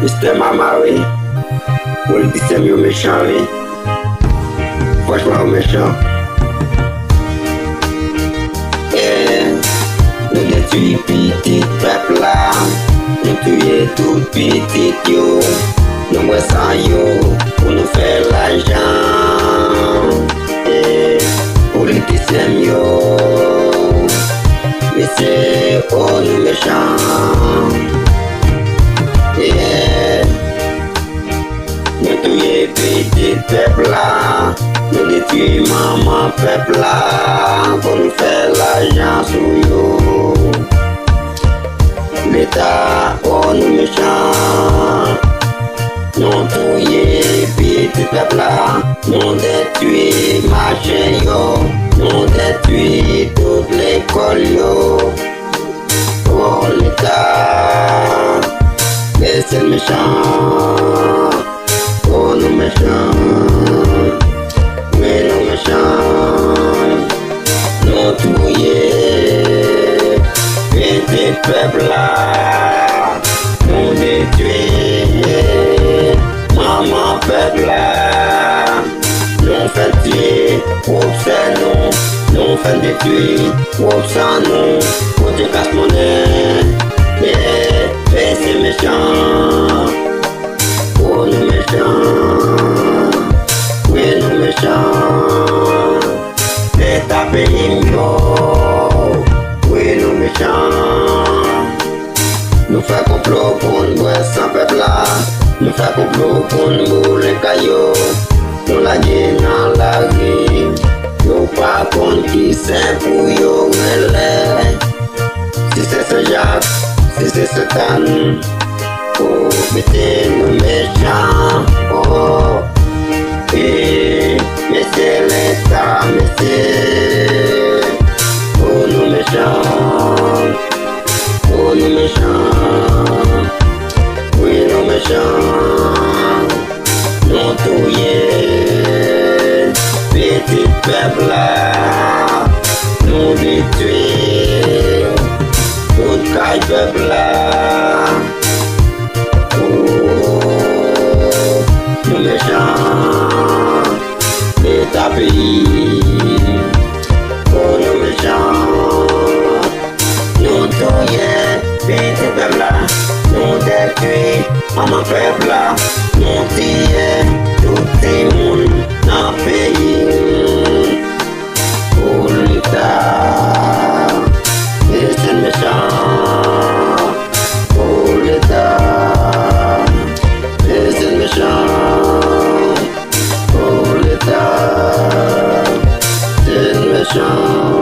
Mr. Mama, oui. Politicien mieux méchant, oui. Franchement, méchant. Et nous détruisons petit peuple là. Nous tuons tout petit yo. Nous moissons yo pour nous faire l'argent. Et politicien yo. Mais c'est oh nous méchants. Yeah. Nous tuons petit peuple là. Nous détruisons maman peuple là. Pour nous faire l'argent sur yo. L'État oh nous méchants. Nous tuons petit peuple là. Nous détruisons marché yo. Nous détruisons toute l'école yo. Oh l'État, mais c'est méchant. Oh nous méchants, oui nous méchants. Nous tuons petit peuple là. Nous détruisons maman peuple là. Nous faisons tuer, nous faisons détruire, nous, pour te casse monnaie. Mais c'est méchant, oh nous méchants, oui nous méchants. Et ta pays oui nous méchants. Nous faisons complot pour nous boire sans peuple là. Nous faisons complot pour nous bouler cailloux. Nous la gueule dans la rue. Nous pas contre qui c'est pour yo relais. Si c'est ce Jacques, si c'est ce Tan, oh mettez nous méchants. Oh, et mais c'est l'État, mais c'est oh nous méchants, oh nous méchants, oui nous méchants. Nous tuons petit peuple là. Nous détruisons tout caille peuple là. Oh, nous méchants, l'État pays. Oh nous méchants. Nous tuons petit peuple là. Nous détruisons maman peuple là. Nous tuons tout le monde dans le pays. Oh l'État, c'est méchant. Oh l'État, c'est méchant. Oh l'État, c'est méchant.